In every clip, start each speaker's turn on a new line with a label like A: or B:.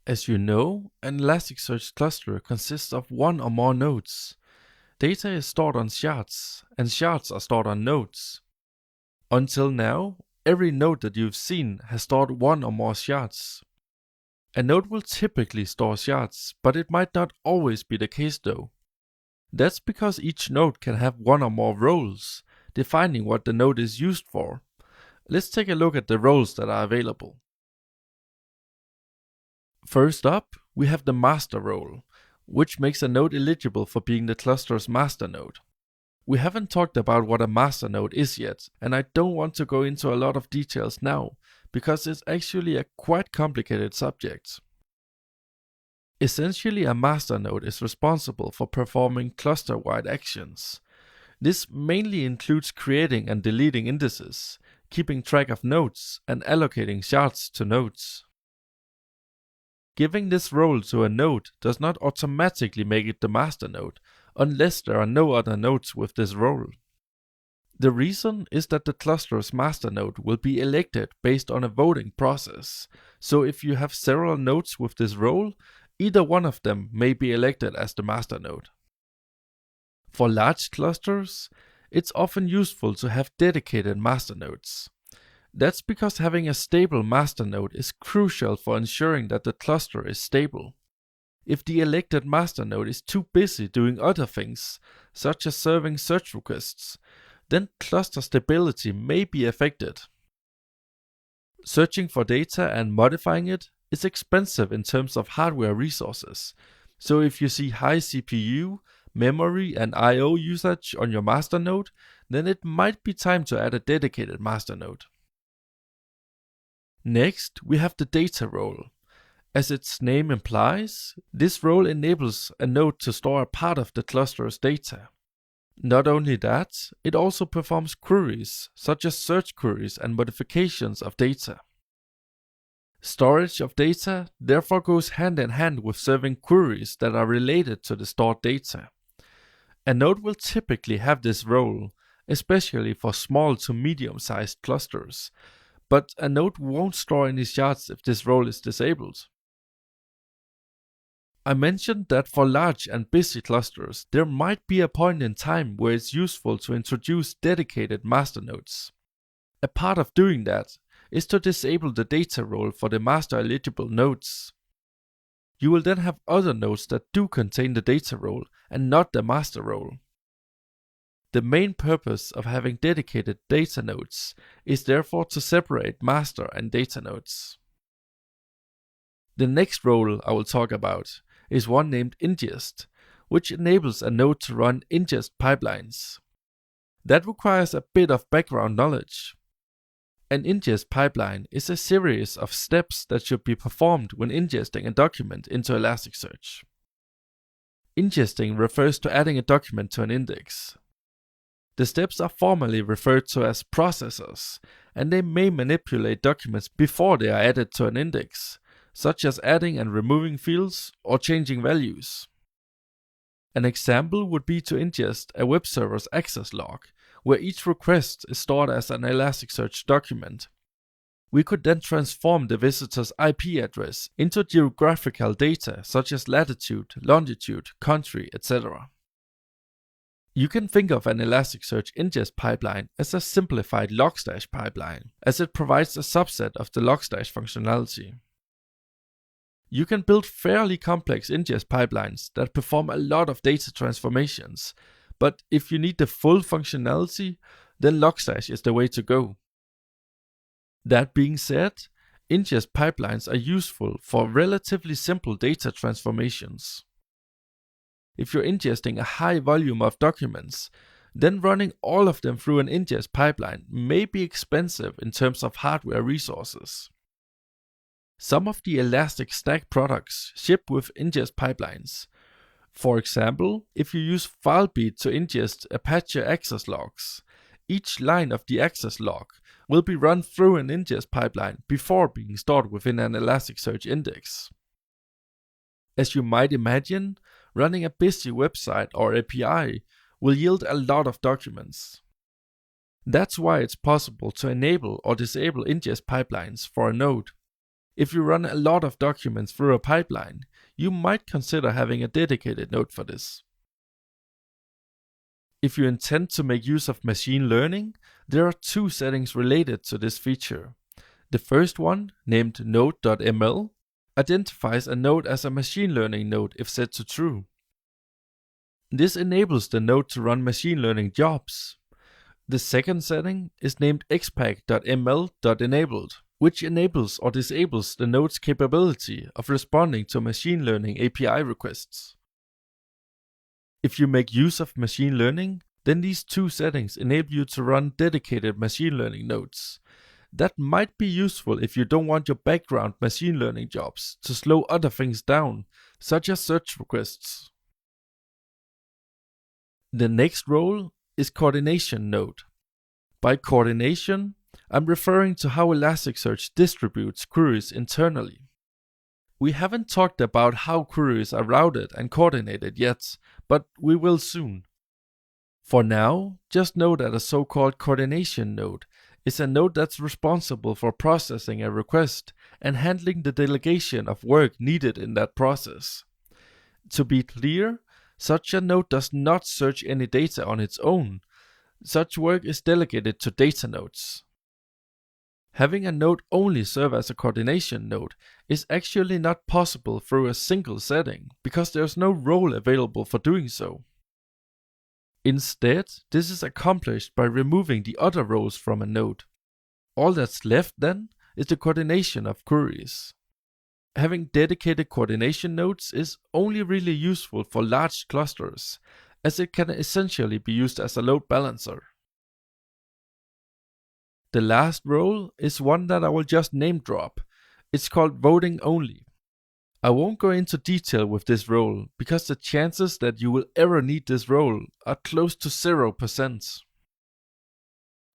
A: As you know, an Elasticsearch cluster consists of one or more nodes. Data is stored on shards, and shards are stored on nodes. Until now, every node that you've seen has stored one or more shards. A node will typically store shards, but it might not always be the case though. That's because each node can have one or more roles, defining what the node is used for. Let's take a look at the roles that are available. First up, we have the master role, which makes a node eligible for being the cluster's master node. We haven't talked about what a master node is yet, and I don't want to go into a lot of details now, because it's actually a quite complicated subject. Essentially, a master node is responsible for performing cluster-wide actions. This mainly includes creating and deleting indices, keeping track of nodes, and allocating shards to nodes. Giving this role to a node does not automatically make it the master node, unless there are no other nodes with this role. The reason is that the cluster's master node will be elected based on a voting process, so if you have several nodes with this role, either one of them may be elected as the master node. For large clusters, it's often useful to have dedicated master nodes. That's because having a stable master node is crucial for ensuring that the cluster is stable. If the elected master node is too busy doing other things, such as serving search requests, then cluster stability may be affected. Searching for data and modifying it is expensive in terms of hardware resources, so if you see high CPU, memory and I/O usage on your master node, then it might be time to add a dedicated master node. Next, we have the data role. As its name implies, this role enables a node to store a part of the cluster's data. Not only that, it also performs queries, such as search queries and modifications of data. Storage of data therefore goes hand in hand with serving queries that are related to the stored data. A node will typically have this role, especially for small to medium-sized clusters, but a node won't store any shards if this role is disabled. I mentioned that for large and busy clusters, there might be a point in time where it's useful to introduce dedicated master nodes. A part of doing that is to disable the data role for the master eligible nodes. You will then have other nodes that do contain the data role and not the master role. The main purpose of having dedicated data nodes is therefore to separate master and data nodes. The next role I will talk about is one named ingest, which enables a node to run ingest pipelines. That requires a bit of background knowledge. An ingest pipeline is a series of steps that should be performed when ingesting a document into Elasticsearch. Ingesting refers to adding a document to an index. The steps are formally referred to as processors, and they may manipulate documents before they are added to an index, such as adding and removing fields or changing values. An example would be to ingest a web server's access log, where each request is stored as an Elasticsearch document. We could then transform the visitor's IP address into geographical data such as latitude, longitude, country, etc. You can think of an Elasticsearch ingest pipeline as a simplified Logstash pipeline, as it provides a subset of the Logstash functionality. You can build fairly complex ingest pipelines that perform a lot of data transformations, but if you need the full functionality, then Logstash is the way to go. That being said, ingest pipelines are useful for relatively simple data transformations. If you're ingesting a high volume of documents, then running all of them through an ingest pipeline may be expensive in terms of hardware resources. Some of the Elastic Stack products ship with ingest pipelines. For example, if you use FileBeat to ingest Apache access logs, each line of the access log will be run through an ingest pipeline before being stored within an Elasticsearch index. As you might imagine, running a busy website or API will yield a lot of documents. That's why it's possible to enable or disable ingest pipelines for a node. If you run a lot of documents through a pipeline, you might consider having a dedicated node for this. If you intend to make use of machine learning, there are two settings related to this feature. The first one, named node.ml, identifies a node as a machine learning node if set to true. This enables the node to run machine learning jobs. The second setting is named xpack.ml.enabled, which enables or disables the node's capability of responding to machine learning API requests. If you make use of machine learning, then these two settings enable you to run dedicated machine learning nodes. That might be useful if you don't want your background machine learning jobs to slow other things down, such as search requests. The next role is coordination node. By coordination, I'm referring to how Elasticsearch distributes queries internally. We haven't talked about how queries are routed and coordinated yet, but we will soon. For now, just know that a so-called coordination node is a node that's responsible for processing a request and handling the delegation of work needed in that process. To be clear, such a node does not search any data on its own. Such work is delegated to data nodes. Having a node only serve as a coordination node is actually not possible through a single setting, because there's no role available for doing so. Instead, this is accomplished by removing the other roles from a node. All that's left then is the coordination of queries. Having dedicated coordination nodes is only really useful for large clusters, as it can essentially be used as a load balancer. The last role is one that I will just name drop. It's called voting only. I won't go into detail with this role because the chances that you will ever need this role are close to 0%.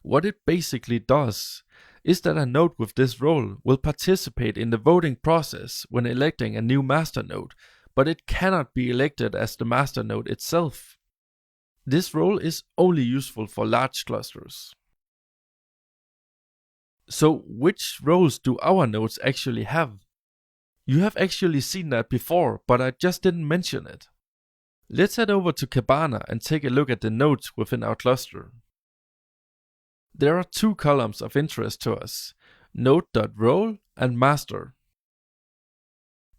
A: What it basically does is that a node with this role will participate in the voting process when electing a new master node, but it cannot be elected as the master node itself. This role is only useful for large clusters. So which roles do our nodes actually have? You have actually seen that before, but I just didn't mention it. Let's head over to Kibana and take a look at the nodes within our cluster. There are two columns of interest to us, node.role and master.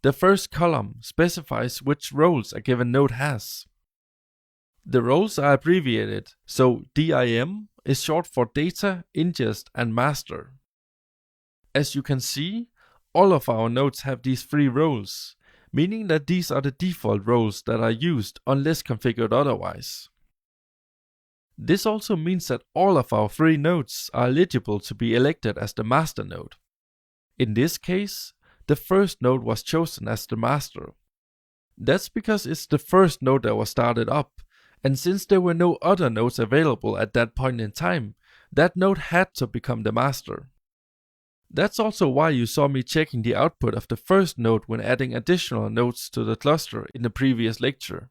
A: The first column specifies which roles a given node has. The roles are abbreviated, so DIM is short for data, ingest, and master. As you can see, all of our nodes have these three roles, meaning that these are the default roles that are used unless configured otherwise. This also means that all of our three nodes are eligible to be elected as the master node. In this case, the first node was chosen as the master. That's because it's the first node that was started up, and since there were no other nodes available at that point in time, that node had to become the master. That's also why you saw me checking the output of the first node when adding additional nodes to the cluster in the previous lecture.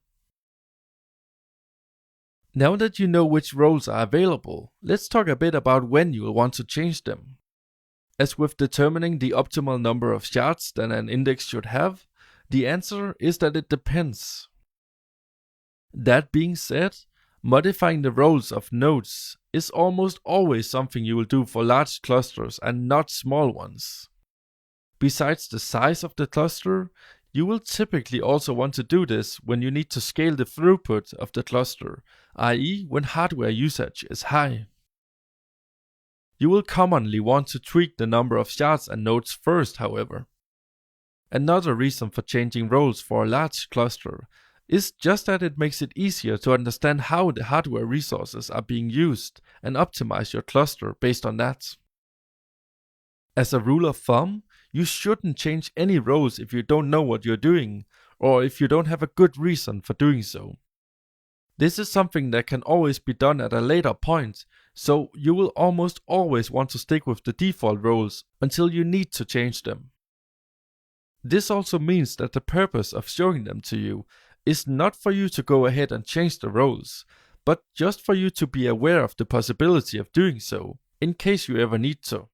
A: Now that you know which roles are available, let's talk a bit about when you will want to change them. As with determining the optimal number of shards that an index should have, the answer is that it depends. That being said, modifying the roles of nodes is almost always something you will do for large clusters and not small ones. Besides the size of the cluster, you will typically also want to do this when you need to scale the throughput of the cluster, i.e. when hardware usage is high. You will commonly want to tweak the number of shards and nodes first, however. Another reason for changing roles for a large cluster is just that it makes it easier to understand how the hardware resources are being used and optimize your cluster based on that. As a rule of thumb, you shouldn't change any roles if you don't know what you're doing, or if you don't have a good reason for doing so. This is something that can always be done at a later point, so you will almost always want to stick with the default roles until you need to change them. This also means that the purpose of showing them to you is not for you to go ahead and change the roles, but just for you to be aware of the possibility of doing so, in case you ever need to.